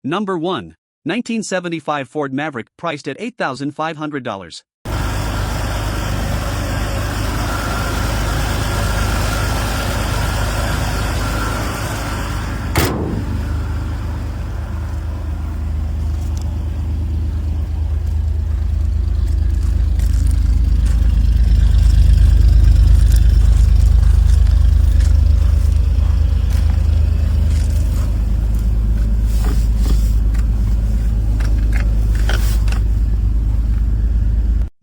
Number 1. 1975 Ford Maverick, priced at $8,500.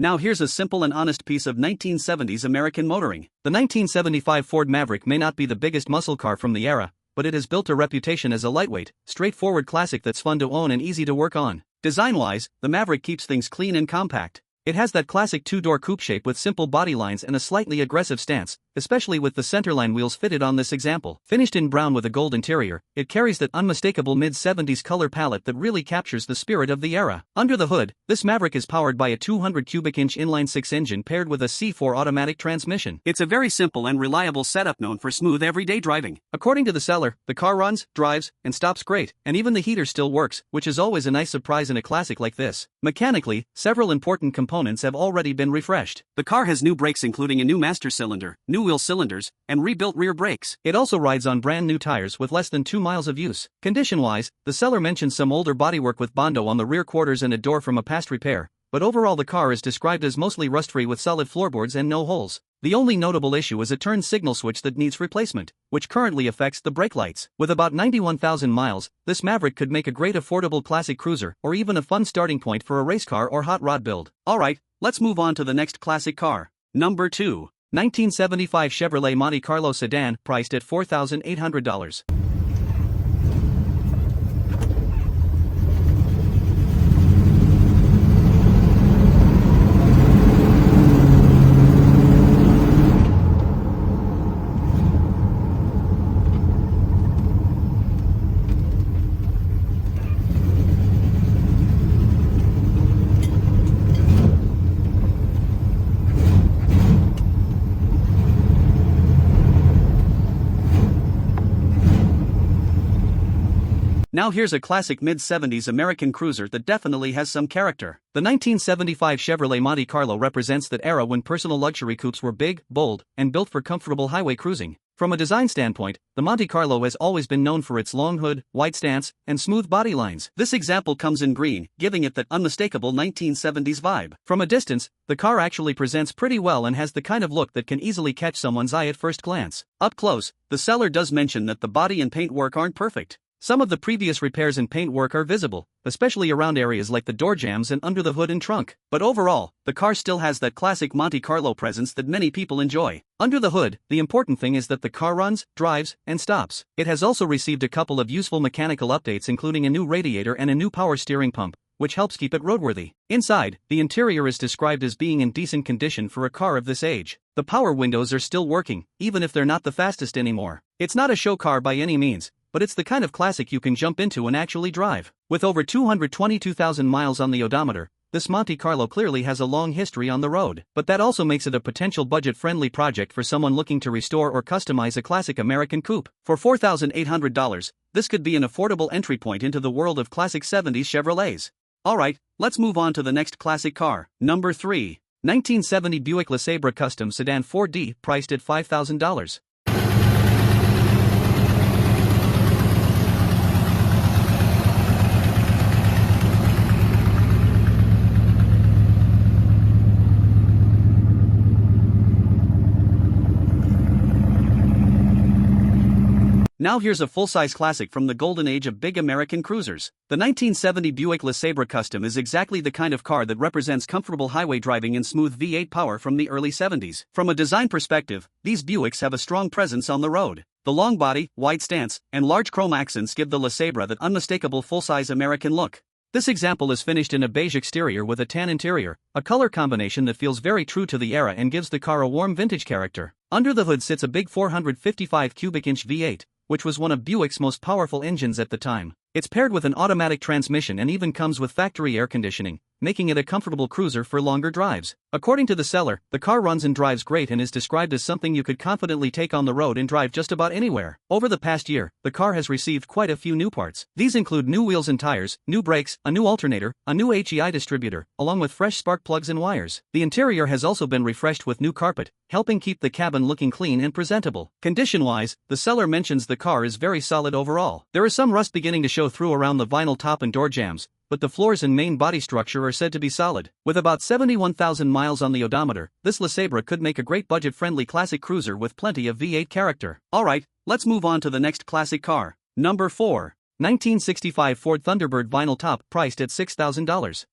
Now here's a simple and honest piece of 1970s American motoring. The 1975 Ford Maverick may not be the biggest muscle car from the era, but it has built a reputation as a lightweight, straightforward classic that's fun to own and easy to work on. Design-wise, the Maverick keeps things clean and compact. It has that classic two-door coupe shape with simple body lines and a slightly aggressive stance, especially with the centerline wheels fitted on this example. Finished in brown with a gold interior, it carries that unmistakable mid-70s color palette that really captures the spirit of the era. Under the hood, this Maverick is powered by a 200 cubic inch inline-six engine paired with a C4 automatic transmission. It's a very simple and reliable setup known for smooth everyday driving. According to the seller, the car runs, drives, and stops great, and even the heater still works, which is always a nice surprise in a classic like this. Mechanically, several important components have already been refreshed. The car has new brakes including a new master cylinder, new wheel cylinders, and rebuilt rear brakes. It also rides on brand new tires with less than 2 miles of use. Condition-wise, the seller mentions some older bodywork with Bondo on the rear quarters and a door from a past repair, but overall the car is described as mostly rust-free with solid floorboards and no holes. The only notable issue is a turn signal switch that needs replacement, which currently affects the brake lights. With about 91,000 miles, this Maverick could make a great affordable classic cruiser or even a fun starting point for a race car or hot rod build. Alright, let's move on to the next classic car. Number 2. 1975 Chevrolet Monte Carlo Sedan, priced at $4,800. Now here's a classic mid-70s American cruiser that definitely has some character. The 1975 Chevrolet Monte Carlo represents that era when personal luxury coupes were big, bold, and built for comfortable highway cruising. From a design standpoint, the Monte Carlo has always been known for its long hood, wide stance, and smooth body lines. This example comes in green, giving it that unmistakable 1970s vibe. From a distance, the car actually presents pretty well and has the kind of look that can easily catch someone's eye at first glance. Up close, the seller does mention that the body and paint work aren't perfect. Some of the previous repairs and paint work are visible, especially around areas like the door jambs and under the hood and trunk. But overall, the car still has that classic Monte Carlo presence that many people enjoy. Under the hood, the important thing is that the car runs, drives, and stops. It has also received a couple of useful mechanical updates including a new radiator and a new power steering pump, which helps keep it roadworthy. Inside, the interior is described as being in decent condition for a car of this age. The power windows are still working, even if they're not the fastest anymore. It's not a show car by any means, but it's the kind of classic you can jump into and actually drive. With over 222,000 miles on the odometer, this Monte Carlo clearly has a long history on the road. But that also makes it a potential budget-friendly project for someone looking to restore or customize a classic American coupe. For $4,800, this could be an affordable entry point into the world of classic 70s Chevrolets. Alright, let's move on to the next classic car. Number 3. 1970 Buick LeSabre Custom Sedan 4D, priced at $5,000. Now here's a full-size classic from the golden age of big American cruisers. The 1970 Buick LeSabre Custom is exactly the kind of car that represents comfortable highway driving and smooth V8 power from the early 70s. From a design perspective, these Buicks have a strong presence on the road. The long body, wide stance, and large chrome accents give the LeSabre that unmistakable full-size American look. This example is finished in a beige exterior with a tan interior, a color combination that feels very true to the era and gives the car a warm vintage character. Under the hood sits a big 455 cubic inch V8, which was one of Buick's most powerful engines at the time. It's paired with an automatic transmission and even comes with factory air conditioning, making it a comfortable cruiser for longer drives. According to the seller, the car runs and drives great and is described as something you could confidently take on the road and drive just about anywhere. Over the past year, the car has received quite a few new parts. These include new wheels and tires, new brakes, a new alternator, a new HEI distributor, along with fresh spark plugs and wires. The interior has also been refreshed with new carpet, helping keep the cabin looking clean and presentable. Condition-wise, the seller mentions the car is very solid overall. There is some rust beginning to show through around the vinyl top and door jambs, but the floors and main body structure are said to be solid. With about 71,000 miles on the odometer, this LeSabre could make a great budget-friendly classic cruiser with plenty of V8 character. Alright, let's move on to the next classic car. Number 4. 1965 Ford Thunderbird vinyl top priced at $6,000.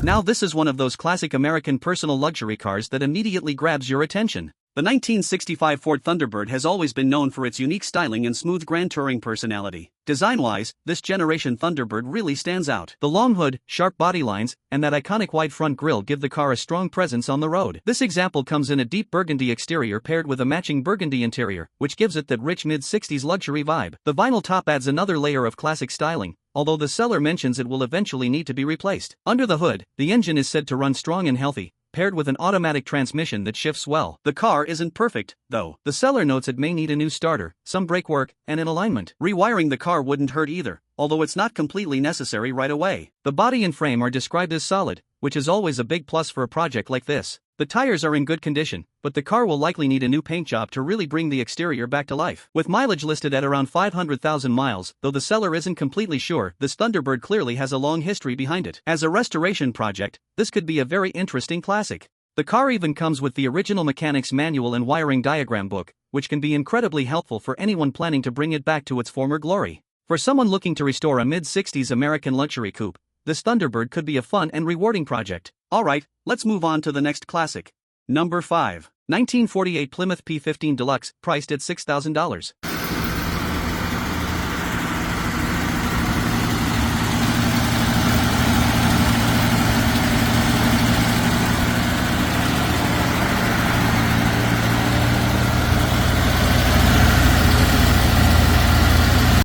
Now this is one of those classic American personal luxury cars that immediately grabs your attention. The 1965 Ford Thunderbird has always been known for its unique styling and smooth grand touring personality. Design-wise, this generation Thunderbird really stands out. The long hood, sharp body lines, and that iconic wide front grille give the car a strong presence on the road. This example comes in a deep burgundy exterior paired with a matching burgundy interior, which gives it that rich mid-60s luxury vibe. The vinyl top adds another layer of classic styling, although the seller mentions it will eventually need to be replaced. Under the hood, the engine is said to run strong and healthy, paired with an automatic transmission that shifts well. The car isn't perfect, though. The seller notes it may need a new starter, some brake work, and an alignment. Rewiring the car wouldn't hurt either, although it's not completely necessary right away. The body and frame are described as solid, which is always a big plus for a project like this. The tires are in good condition, but the car will likely need a new paint job to really bring the exterior back to life. With mileage listed at around 500,000 miles, though the seller isn't completely sure, this Thunderbird clearly has a long history behind it. As a restoration project, this could be a very interesting classic. The car even comes with the original mechanic's manual and wiring diagram book, which can be incredibly helpful for anyone planning to bring it back to its former glory. For someone looking to restore a mid-60s American luxury coupe, this Thunderbird could be a fun and rewarding project. Alright, let's move on to the next classic. Number 5. 1948 Plymouth P15 Deluxe, priced at $6,000.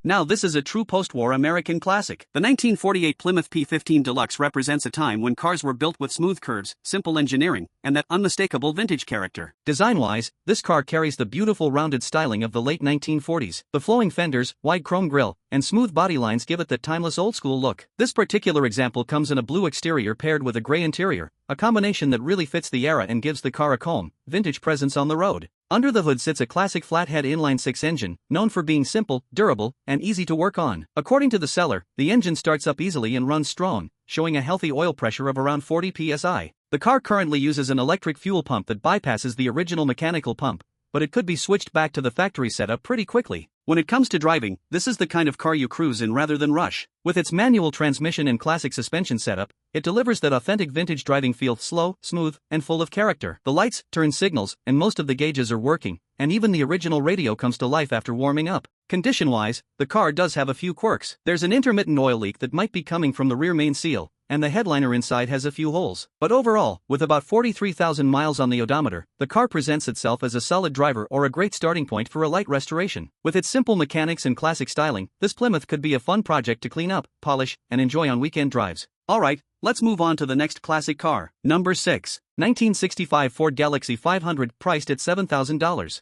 Now this is a true post-war American classic. The 1948 Plymouth P15 Deluxe represents a time when cars were built with smooth curves, simple engineering, and that unmistakable vintage character. Design-wise, this car carries the beautiful rounded styling of the late 1940s. The flowing fenders, wide chrome grille, and smooth body lines give it that timeless old-school look. This particular example comes in a blue exterior paired with a gray interior, a combination that really fits the era and gives the car a calm, vintage presence on the road. Under the hood sits a classic flathead inline-six engine, known for being simple, durable, and easy to work on. According to the seller, the engine starts up easily and runs strong, showing a healthy oil pressure of around 40 psi. The car currently uses an electric fuel pump that bypasses the original mechanical pump, but it could be switched back to the factory setup pretty quickly. When it comes to driving, this is the kind of car you cruise in rather than rush. With its manual transmission and classic suspension setup, it delivers that authentic vintage driving feel, slow, smooth, and full of character. The lights, turn signals, and most of the gauges are working, and even the original radio comes to life after warming up. Condition-wise, the car does have a few quirks. There's an intermittent oil leak that might be coming from the rear main seal, and the headliner inside has a few holes. But overall, with about 43,000 miles on the odometer, the car presents itself as a solid driver or a great starting point for a light restoration. With its simple mechanics and classic styling, this Plymouth could be a fun project to clean up, polish, and enjoy on weekend drives. Alright, let's move on to the next classic car. Number 6. 1965 Ford Galaxy 500, priced at $7,000.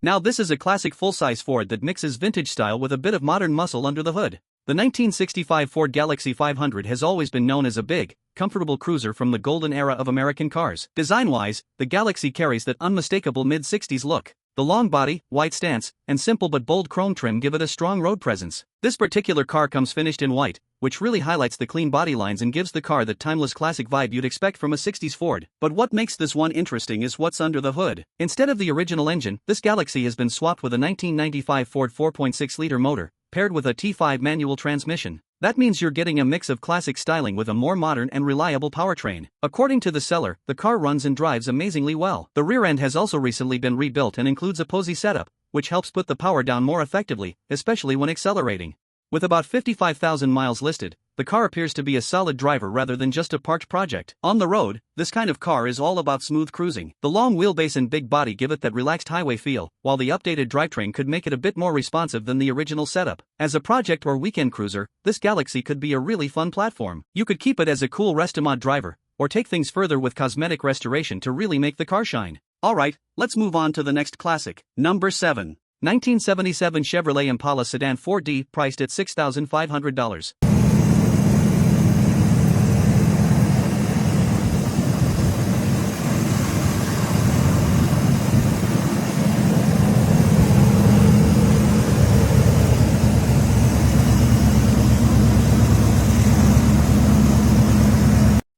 Now this is a classic full-size Ford that mixes vintage style with a bit of modern muscle under the hood. The 1965 Ford Galaxy 500 has always been known as a big, comfortable cruiser from the golden era of American cars. Design-wise, the Galaxy carries that unmistakable mid-60s look. The long body, wide stance, and simple but bold chrome trim give it a strong road presence. This particular car comes finished in white, which really highlights the clean body lines and gives the car that timeless classic vibe you'd expect from a 60s Ford. But what makes this one interesting is what's under the hood. Instead of the original engine, this Galaxy has been swapped with a 1995 Ford 4.6-liter motor, paired with a T5 manual transmission. That means you're getting a mix of classic styling with a more modern and reliable powertrain. According to the seller, the car runs and drives amazingly well. The rear end has also recently been rebuilt and includes a posy setup, which helps put the power down more effectively, especially when accelerating. With about 55,000 miles listed, the car appears to be a solid driver rather than just a parked project. On the road, this kind of car is all about smooth cruising. The long wheelbase and big body give it that relaxed highway feel, while the updated drivetrain could make it a bit more responsive than the original setup. As a project or weekend cruiser, this Galaxy could be a really fun platform. You could keep it as a cool rest-a-mod driver, or take things further with cosmetic restoration to really make the car shine. Alright, let's move on to the next classic. Number 7. 1977 Chevrolet Impala Sedan 4D, priced at $6,500.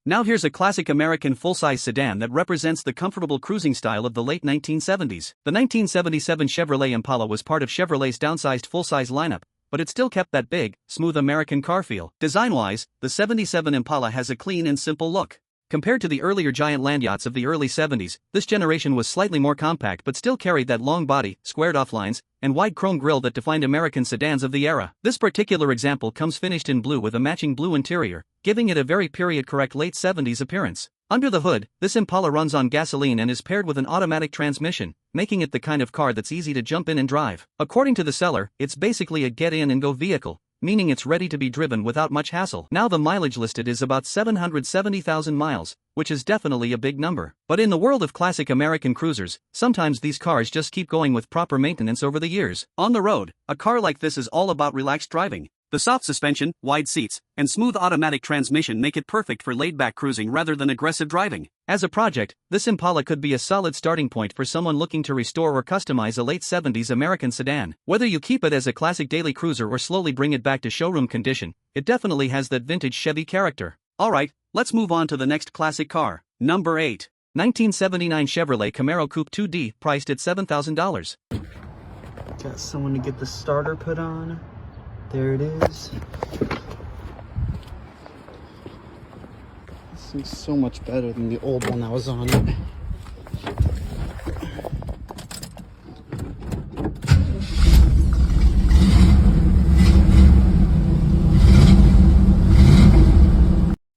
Now here's a classic American full-size sedan that represents the comfortable cruising style of the late 1970s. The 1977 Chevrolet Impala was part of Chevrolet's downsized full-size lineup, but it still kept that big, smooth American car feel. Design-wise, the 77 Impala has a clean and simple look. Compared to the earlier giant land yachts of the early 70s, this generation was slightly more compact but still carried that long body, squared-off lines, and wide chrome grille that defined American sedans of the era. This particular example comes finished in blue with a matching blue interior, giving it a very period-correct late 70s appearance. Under the hood, this Impala runs on gasoline and is paired with an automatic transmission, making it the kind of car that's easy to jump in and drive. According to the seller, it's basically a get-in-and-go vehicle, meaning it's ready to be driven without much hassle. Now the mileage listed is about 770,000 miles, which is definitely a big number. But in the world of classic American cruisers, sometimes these cars just keep going with proper maintenance over the years. On the road, a car like this is all about relaxed driving. The soft suspension, wide seats, and smooth automatic transmission make it perfect for laid-back cruising rather than aggressive driving. As a project, this Impala could be a solid starting point for someone looking to restore or customize a late 70s American sedan. Whether you keep it as a classic daily cruiser or slowly bring it back to showroom condition, it definitely has that vintage Chevy character. Alright, let's move on to the next classic car. Number 8. 1979 Chevrolet Camaro Coupe 2D, priced at $7,000. Got someone to get the starter put on. There it is. This thing's so much better than the old one that was on it.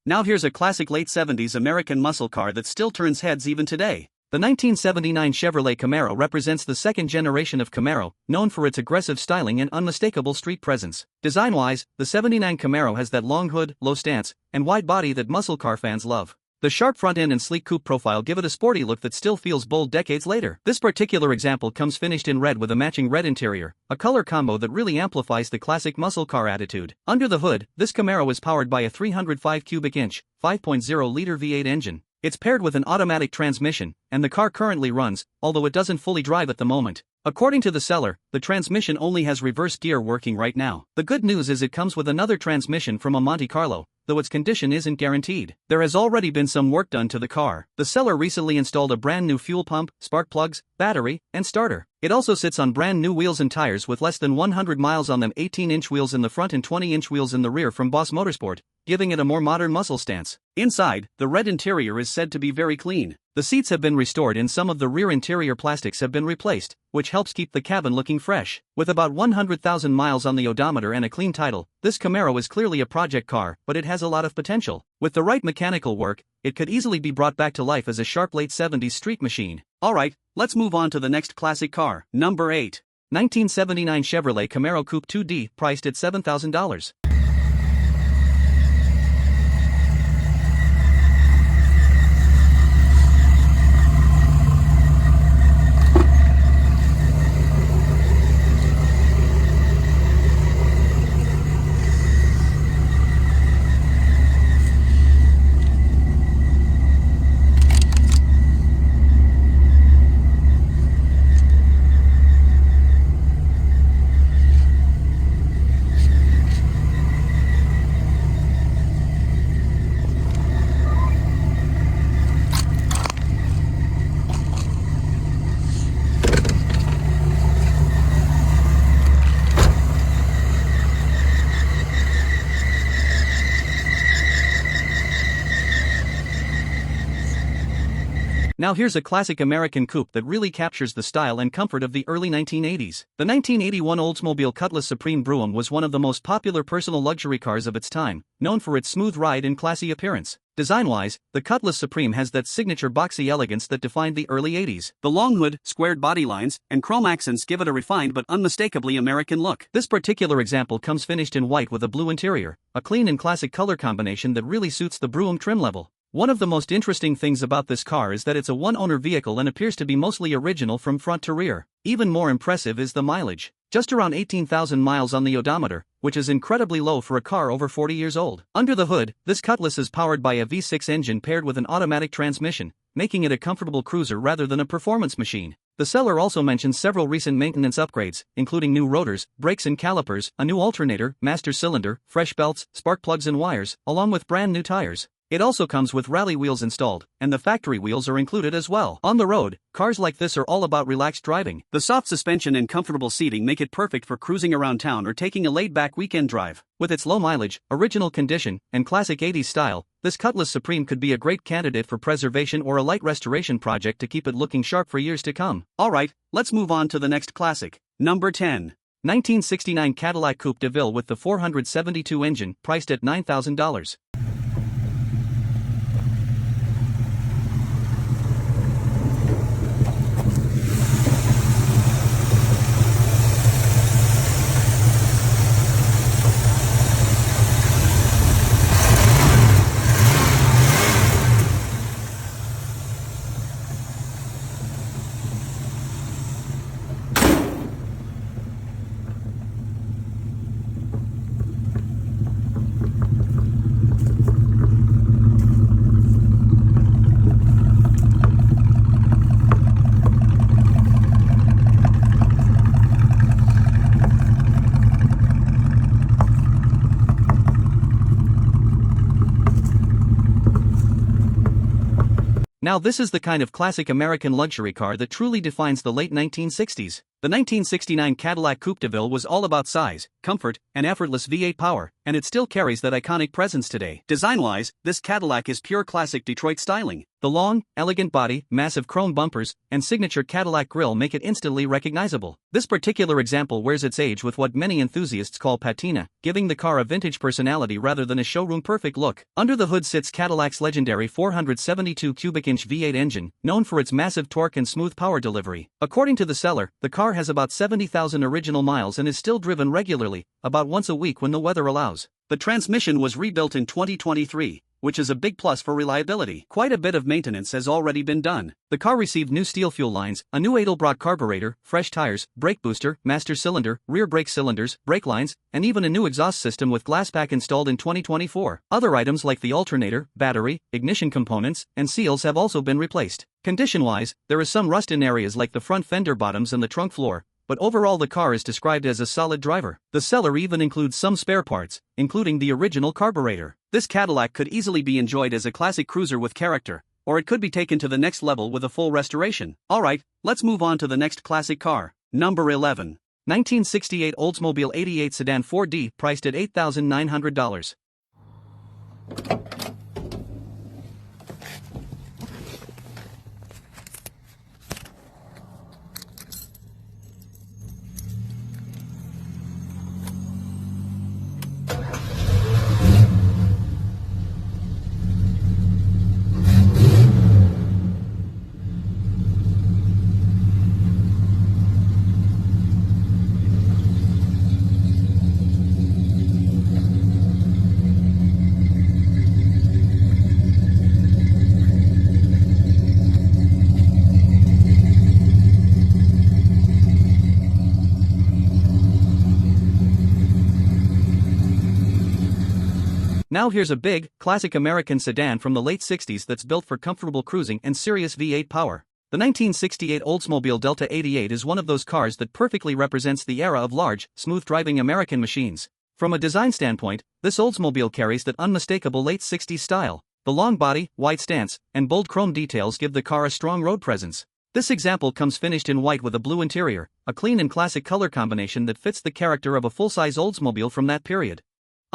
Now here's a classic late 70s American muscle car that still turns heads even today. The 1979 Chevrolet Camaro represents the second generation of Camaro, known for its aggressive styling and unmistakable street presence. Design-wise, the 79 Camaro has that long hood, low stance, and wide body that muscle car fans love. The sharp front end and sleek coupe profile give it a sporty look that still feels bold decades later. This particular example comes finished in red with a matching red interior, a color combo that really amplifies the classic muscle car attitude. Under the hood, this Camaro is powered by a 305 cubic inch, 5.0-liter V8 engine. It's paired with an automatic transmission, and the car currently runs, although it doesn't fully drive at the moment. According to the seller, the transmission only has reverse gear working right now. The good news is it comes with another transmission from a Monte Carlo, though its condition isn't guaranteed. There has already been some work done to the car. The seller recently installed a brand new fuel pump, spark plugs, battery, and starter. It also sits on brand new wheels and tires with less than 100 miles on them, 18-inch wheels in the front and 20-inch wheels in the rear from Boss Motorsport, giving it a more modern muscle stance. Inside, the red interior is said to be very clean. The seats have been restored and some of the rear interior plastics have been replaced, which helps keep the cabin looking fresh. With about 100,000 miles on the odometer and a clean title, this Camaro is clearly a project car, but it has a lot of potential. With the right mechanical work, it could easily be brought back to life as a sharp late 70s street machine. Alright, let's move on to the next classic car. Number 8. 1979 Chevrolet Camaro Coupe 2D, priced at $7,000. Now here's a classic American coupe that really captures the style and comfort of the early 1980s. The 1981 Oldsmobile Cutlass Supreme Brougham was one of the most popular personal luxury cars of its time, known for its smooth ride and classy appearance. Design-wise, the Cutlass Supreme has that signature boxy elegance that defined the early 80s. The long hood, squared body lines, and chrome accents give it a refined but unmistakably American look. This particular example comes finished in white with a blue interior, a clean and classic color combination that really suits the Brougham trim level. One of the most interesting things about this car is that it's a one-owner vehicle and appears to be mostly original from front to rear. Even more impressive is the mileage. Just around 18,000 miles on the odometer, which is incredibly low for a car over 40 years old. Under the hood, this Cutlass is powered by a V6 engine paired with an automatic transmission, making it a comfortable cruiser rather than a performance machine. The seller also mentions several recent maintenance upgrades, including new rotors, brakes and calipers, a new alternator, master cylinder, fresh belts, spark plugs and wires, along with brand new tires. It also comes with rally wheels installed, and the factory wheels are included as well. On the road, cars like this are all about relaxed driving. The soft suspension and comfortable seating make it perfect for cruising around town or taking a laid-back weekend drive. With its low mileage, original condition, and classic 80s style, this Cutlass Supreme could be a great candidate for preservation or a light restoration project to keep it looking sharp for years to come. Alright, let's move on to the next classic. Number 10. 1969 Cadillac Coupe de Ville with the 472 engine, priced at $9,000. Now this is the kind of classic American luxury car that truly defines the late 1960s. The 1969 Cadillac Coupe de Ville was all about size, comfort, and effortless V8 power, and it still carries that iconic presence today. Design-wise, this Cadillac is pure classic Detroit styling. The long, elegant body, massive chrome bumpers, and signature Cadillac grille make it instantly recognizable. This particular example wears its age with what many enthusiasts call patina, giving the car a vintage personality rather than a showroom-perfect look. Under the hood sits Cadillac's legendary 472 cubic-inch V8 engine, known for its massive torque and smooth power delivery. According to the seller, the car has about 70,000 original miles and is still driven regularly, about once a week when the weather allows. The transmission was rebuilt in 2023, which is a big plus for reliability. Quite a bit of maintenance has already been done. The car received new steel fuel lines, a new Edelbrock carburetor, fresh tires, brake booster, master cylinder, rear brake cylinders, brake lines, and even a new exhaust system with glass pack installed in 2024. Other items like the alternator, battery, ignition components, and seals have also been replaced. Condition-wise, there is some rust in areas like the front fender bottoms and the trunk floor, but overall the car is described as a solid driver. The seller even includes some spare parts, including the original carburetor. This Cadillac could easily be enjoyed as a classic cruiser with character, or it could be taken to the next level with a full restoration. Alright, let's move on to the next classic car. Number 11. 1968 Oldsmobile 88 Sedan 4D, priced at $8,900. Now here's a big, classic American sedan from the late 60s that's built for comfortable cruising and serious V8 power. The 1968 Oldsmobile Delta 88 is one of those cars that perfectly represents the era of large, smooth-driving American machines. From a design standpoint, this Oldsmobile carries that unmistakable late 60s style. The long body, wide stance, and bold chrome details give the car a strong road presence. This example comes finished in white with a blue interior, a clean and classic color combination that fits the character of a full-size Oldsmobile from that period.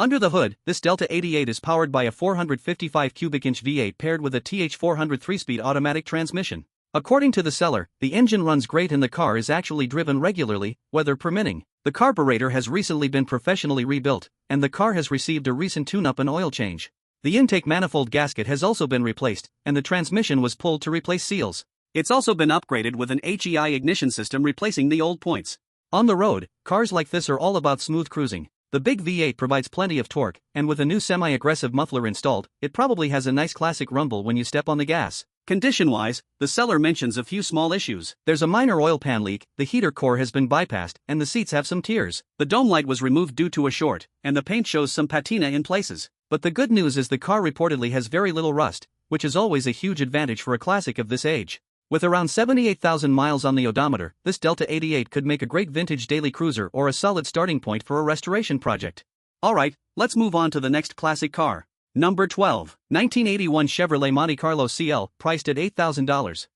Under the hood, this Delta 88 is powered by a 455 cubic inch V8 paired with a TH400 3-speed automatic transmission. According to the seller, the engine runs great and the car is actually driven regularly, weather permitting. The carburetor has recently been professionally rebuilt, and the car has received a recent tune-up and oil change. The intake manifold gasket has also been replaced, and the transmission was pulled to replace seals. It's also been upgraded with an HEI ignition system replacing the old points. On the road, cars like this are all about smooth cruising. The big V8 provides plenty of torque, and with a new semi-aggressive muffler installed, it probably has a nice classic rumble when you step on the gas. Condition-wise, the seller mentions a few small issues. There's a minor oil pan leak, the heater core has been bypassed, and the seats have some tears. The dome light was removed due to a short, and the paint shows some patina in places. But the good news is the car reportedly has very little rust, which is always a huge advantage for a classic of this age. With around 78,000 miles on the odometer, this Delta 88 could make a great vintage daily cruiser or a solid starting point for a restoration project. Alright, let's move on to the next classic car. Number 12, 1981 Chevrolet Monte Carlo CL, priced at $8,000.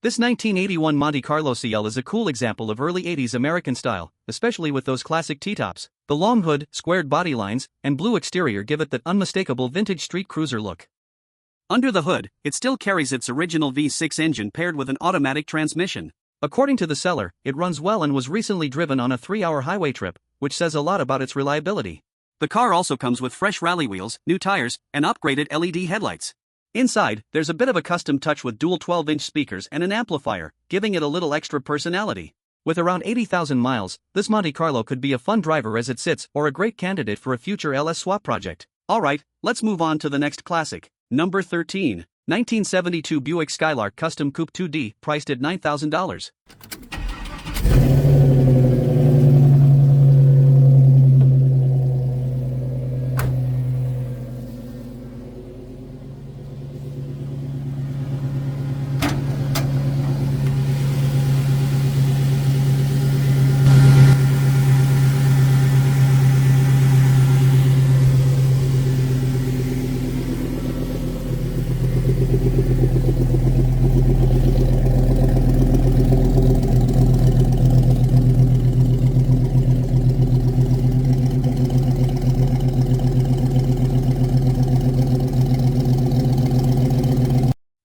This 1981 Monte Carlo CL is a cool example of early 80s American style, especially with those classic T-tops. The long hood, squared body lines, and blue exterior give it that unmistakable vintage street cruiser look. Under the hood, it still carries its original V6 engine paired with an automatic transmission. According to the seller, it runs well and was recently driven on a 3-hour highway trip, which says a lot about its reliability. The car also comes with fresh rally wheels, new tires, and upgraded LED headlights. Inside, there's a bit of a custom touch with dual 12-inch speakers and an amplifier, giving it a little extra personality. With around 80,000 miles, this Monte Carlo could be a fun driver as it sits or a great candidate for a future LS swap project. Alright, let's move on to the next classic. Number 13, 1972 Buick Skylark Custom Coupe 2D, priced at $9,000.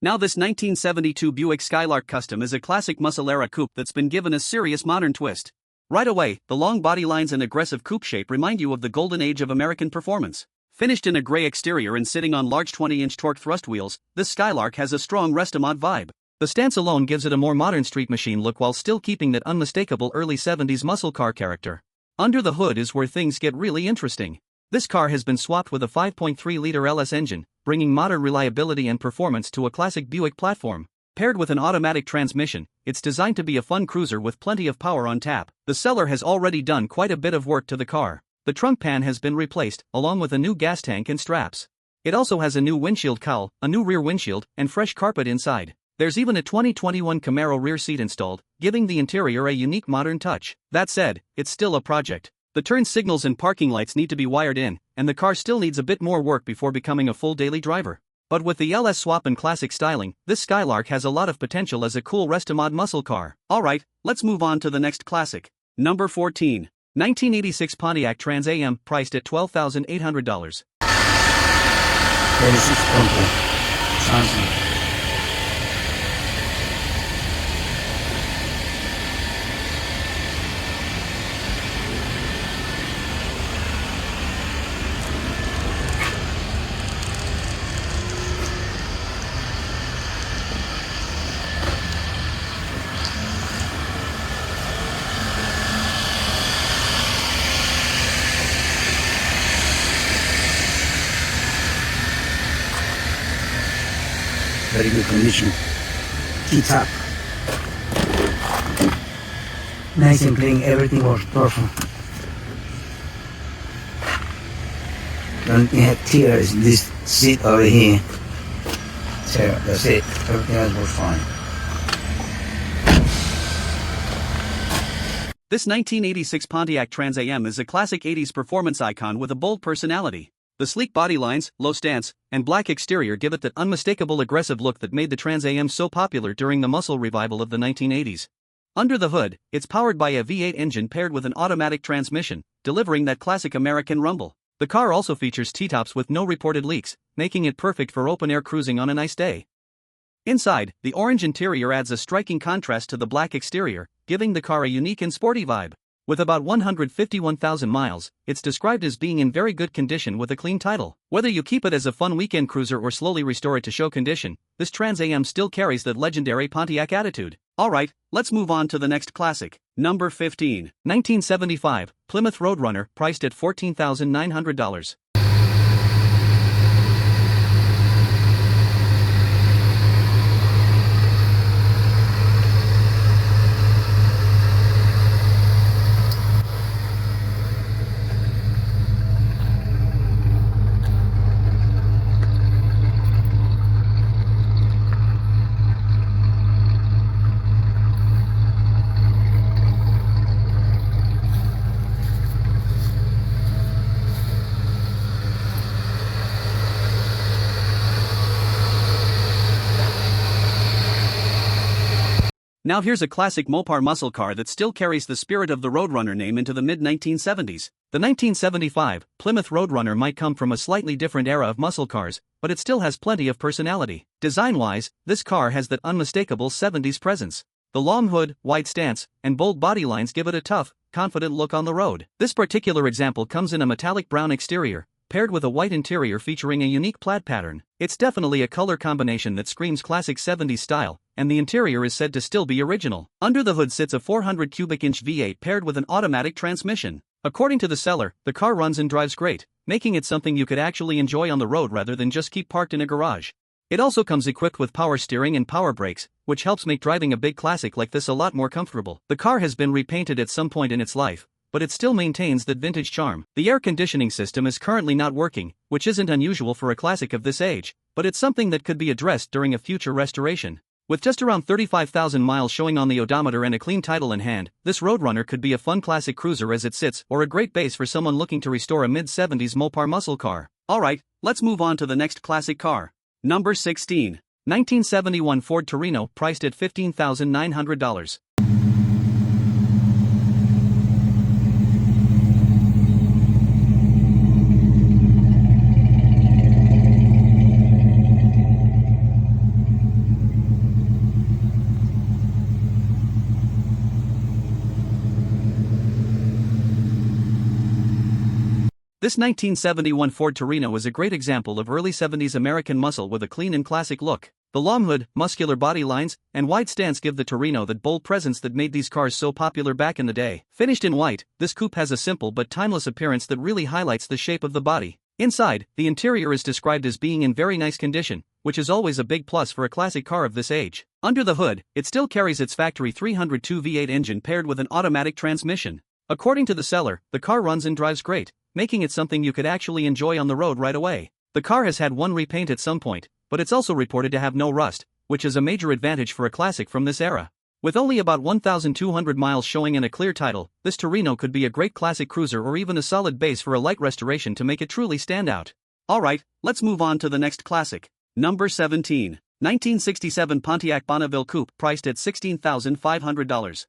Now this 1972 Buick Skylark Custom is a classic muscle-era coupe that's been given a serious modern twist. Right away, the long body lines and aggressive coupe shape remind you of the golden age of American performance. Finished in a gray exterior and sitting on large 20-inch torque thrust wheels, this Skylark has a strong Restomod vibe. The stance alone gives it a more modern street machine look while still keeping that unmistakable early 70s muscle car character. Under the hood is where things get really interesting. This car has been swapped with a 5.3-liter LS engine, bringing modern reliability and performance to a classic Buick platform. Paired with an automatic transmission, it's designed to be a fun cruiser with plenty of power on tap. The seller has already done quite a bit of work to the car. The trunk pan has been replaced, along with a new gas tank and straps. It also has a new windshield cowl, a new rear windshield, and fresh carpet inside. There's even a 2021 Camaro rear seat installed, giving the interior a unique modern touch. That said, it's still a project. The turn signals and parking lights need to be wired in, and the car still needs a bit more work before becoming a full daily driver. But with the LS swap and classic styling, this Skylark has a lot of potential as a cool Restomod muscle car. Alright, let's move on to the next classic. Number 14, 1986 Pontiac Trans Am, priced at $12,800. very good condition. T-top. Nice and clean, everything was perfect. Don't have tears, this seat over here. So that's it, everything else was fine. This 1986 Pontiac Trans Am is a classic 80s performance icon with a bold personality. The sleek body lines, low stance, and black exterior give it that unmistakable aggressive look that made the Trans Am so popular during the muscle revival of the 1980s. Under the hood, it's powered by a V8 engine paired with an automatic transmission, delivering that classic American rumble. The car also features T-tops with no reported leaks, making it perfect for open-air cruising on a nice day. Inside, the orange interior adds a striking contrast to the black exterior, giving the car a unique and sporty vibe. With about 151,000 miles, it's described as being in very good condition with a clean title. Whether you keep it as a fun weekend cruiser or slowly restore it to show condition, this Trans Am still carries that legendary Pontiac attitude. Alright, let's move on to the next classic. Number 15. 1975, Plymouth Roadrunner, priced at $14,900. Now here's a classic Mopar muscle car that still carries the spirit of the Roadrunner name into the mid-1970s. The 1975 Plymouth Roadrunner might come from a slightly different era of muscle cars, but it still has plenty of personality. Design-wise, this car has that unmistakable 70s presence. The long hood, wide stance, and bold body lines give it a tough, confident look on the road. This particular example comes in a metallic brown exterior, paired with a white interior featuring a unique plaid pattern. It's definitely a color combination that screams classic 70s style, and the interior is said to still be original. Under the hood sits a 400 cubic inch V8 paired with an automatic transmission. According to the seller, the car runs and drives great, making it something you could actually enjoy on the road rather than just keep parked in a garage. It also comes equipped with power steering and power brakes, which helps make driving a big classic like this a lot more comfortable. The car has been repainted at some point in its life, but it still maintains that vintage charm. The air conditioning system is currently not working, which isn't unusual for a classic of this age, but it's something that could be addressed during a future restoration. With just around 35,000 miles showing on the odometer and a clean title in hand, this Roadrunner could be a fun classic cruiser as it sits, or a great base for someone looking to restore a mid-70s Mopar muscle car. Alright, let's move on to the next classic car. Number 16. 1971 Ford Torino, priced at $15,900. This 1971 Ford Torino is a great example of early 70s American muscle with a clean and classic look. The long hood, muscular body lines, and wide stance give the Torino that bold presence that made these cars so popular back in the day. Finished in white, this coupe has a simple but timeless appearance that really highlights the shape of the body. Inside, the interior is described as being in very nice condition, which is always a big plus for a classic car of this age. Under the hood, it still carries its factory 302 V8 engine paired with an automatic transmission. According to the seller, the car runs and drives great, making it something you could actually enjoy on the road right away. The car has had one repaint at some point, but it's also reported to have no rust, which is a major advantage for a classic from this era. With only about 1,200 miles showing and a clear title, this Torino could be a great classic cruiser or even a solid base for a light restoration to make it truly stand out. Alright, let's move on to the next classic. Number 17. 1967 Pontiac Bonneville Coupe, priced at $16,500.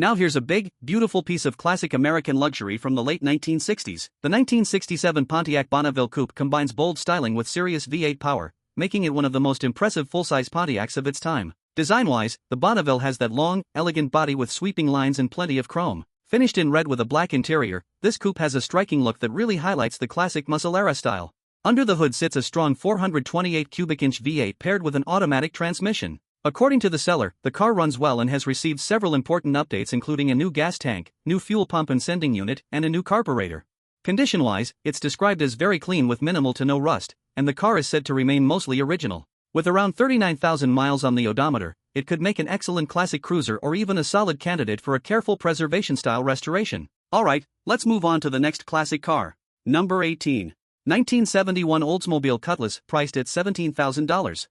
Now here's a big, beautiful piece of classic American luxury from the late 1960s. The 1967 Pontiac Bonneville Coupe combines bold styling with serious V8 power, making it one of the most impressive full-size Pontiacs of its time. Design-wise, the Bonneville has that long, elegant body with sweeping lines and plenty of chrome. Finished in red with a black interior, this coupe has a striking look that really highlights the classic muscle-era style. Under the hood sits a strong 428 cubic inch V8 paired with an automatic transmission. According to the seller, the car runs well and has received several important updates, including a new gas tank, new fuel pump and sending unit, and a new carburetor. Condition-wise, it's described as very clean with minimal to no rust, and the car is said to remain mostly original. With around 39,000 miles on the odometer, it could make an excellent classic cruiser or even a solid candidate for a careful preservation-style restoration. Alright, let's move on to the next classic car. Number 18. 1971 Oldsmobile Cutlass, priced at $17,000.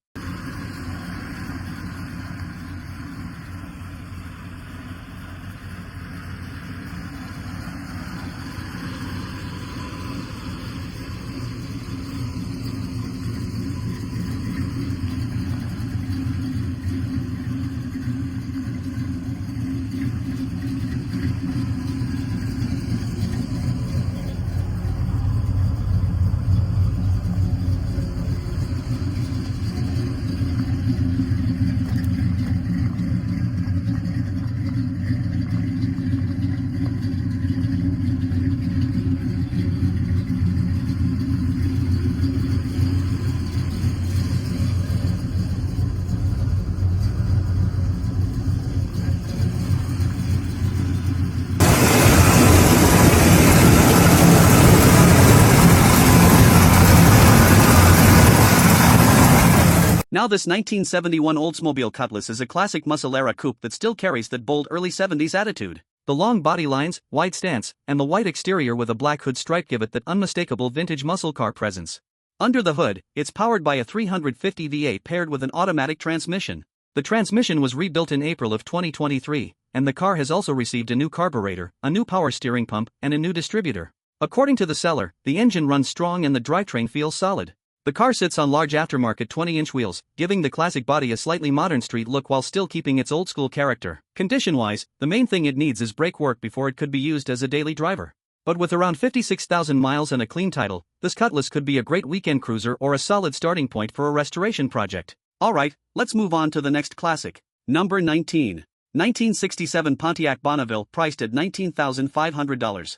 Now this 1971 Oldsmobile Cutlass is a classic muscle-era coupe that still carries that bold early 70s attitude. The long body lines, wide stance, and the white exterior with a black hood stripe give it that unmistakable vintage muscle car presence. Under the hood, it's powered by a 350 V8 paired with an automatic transmission. The transmission was rebuilt in April of 2023, and the car has also received a new carburetor, a new power steering pump, and a new distributor. According to the seller, the engine runs strong and the drivetrain feels solid. The car sits on large aftermarket 20-inch wheels, giving the classic body a slightly modern street look while still keeping its old-school character. Condition-wise, the main thing it needs is brake work before it could be used as a daily driver. But with around 56,000 miles and a clean title, this Cutlass could be a great weekend cruiser or a solid starting point for a restoration project. Alright, let's move on to the next classic. Number 19. 1967 Pontiac Bonneville, priced at $19,500.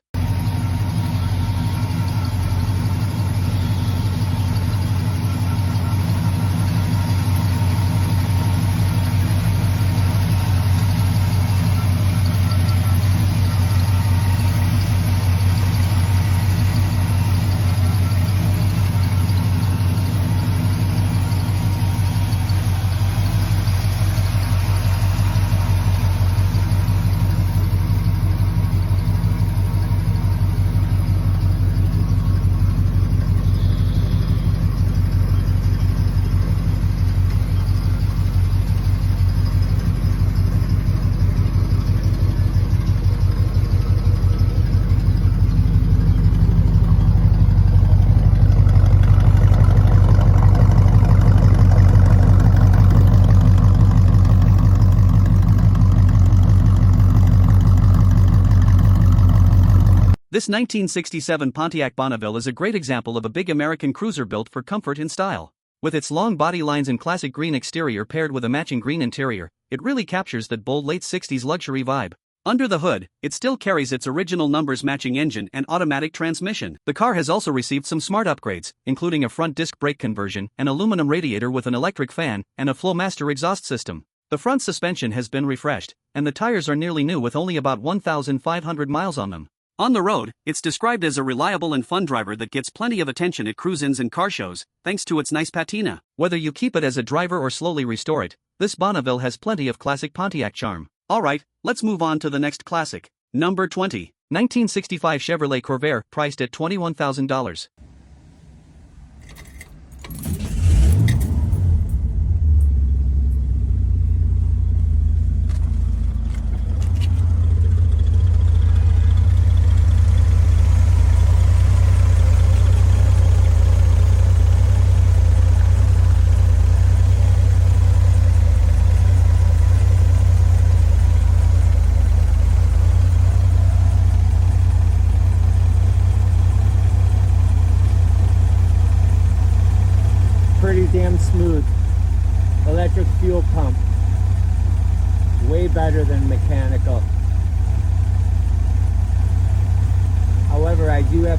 This 1967 Pontiac Bonneville is a great example of a big American cruiser built for comfort and style. With its long body lines and classic green exterior paired with a matching green interior, it really captures that bold late 60s luxury vibe. Under the hood, it still carries its original numbers matching engine and automatic transmission. The car has also received some smart upgrades, including a front disc brake conversion, an aluminum radiator with an electric fan, and a Flowmaster exhaust system. The front suspension has been refreshed, and the tires are nearly new with only about 1,500 miles on them. On the road, it's described as a reliable and fun driver that gets plenty of attention at cruise-ins and car shows, thanks to its nice patina. Whether you keep it as a driver or slowly restore it, this Bonneville has plenty of classic Pontiac charm. Alright, let's move on to the next classic. Number 20. 1965 Chevrolet Corvair, priced at $21,000.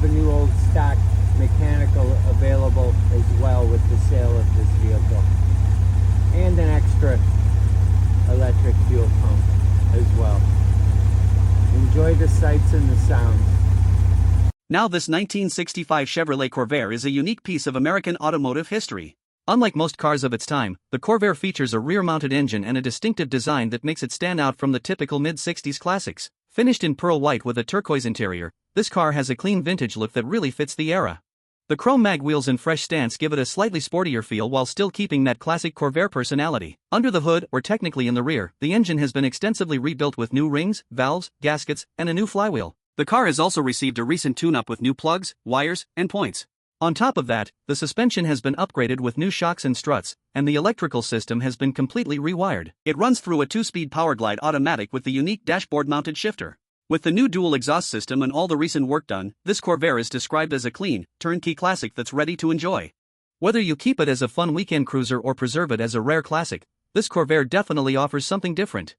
have a new old stock mechanical available as well with the sale of this vehicle, and an extra electric fuel pump as well. Enjoy the sights and the sounds. Now this 1965 Chevrolet Corvair is a unique piece of American automotive history. Unlike most cars of its time, the Corvair features a rear-mounted engine and a distinctive design that makes it stand out from the typical mid-60s classics. Finished in pearl white with a turquoise interior, this car has a clean vintage look that really fits the era. The chrome mag wheels and fresh stance give it a slightly sportier feel while still keeping that classic Corvair personality. Under the hood, or technically in the rear, the engine has been extensively rebuilt with new rings, valves, gaskets, and a new flywheel. The car has also received a recent tune-up with new plugs, wires, and points. On top of that, the suspension has been upgraded with new shocks and struts, and the electrical system has been completely rewired. It runs through a 2-speed PowerGlide automatic with the unique dashboard-mounted shifter. With the new dual exhaust system and all the recent work done, this Corvair is described as a clean, turnkey classic that's ready to enjoy. Whether you keep it as a fun weekend cruiser or preserve it as a rare classic, this Corvair definitely offers something different.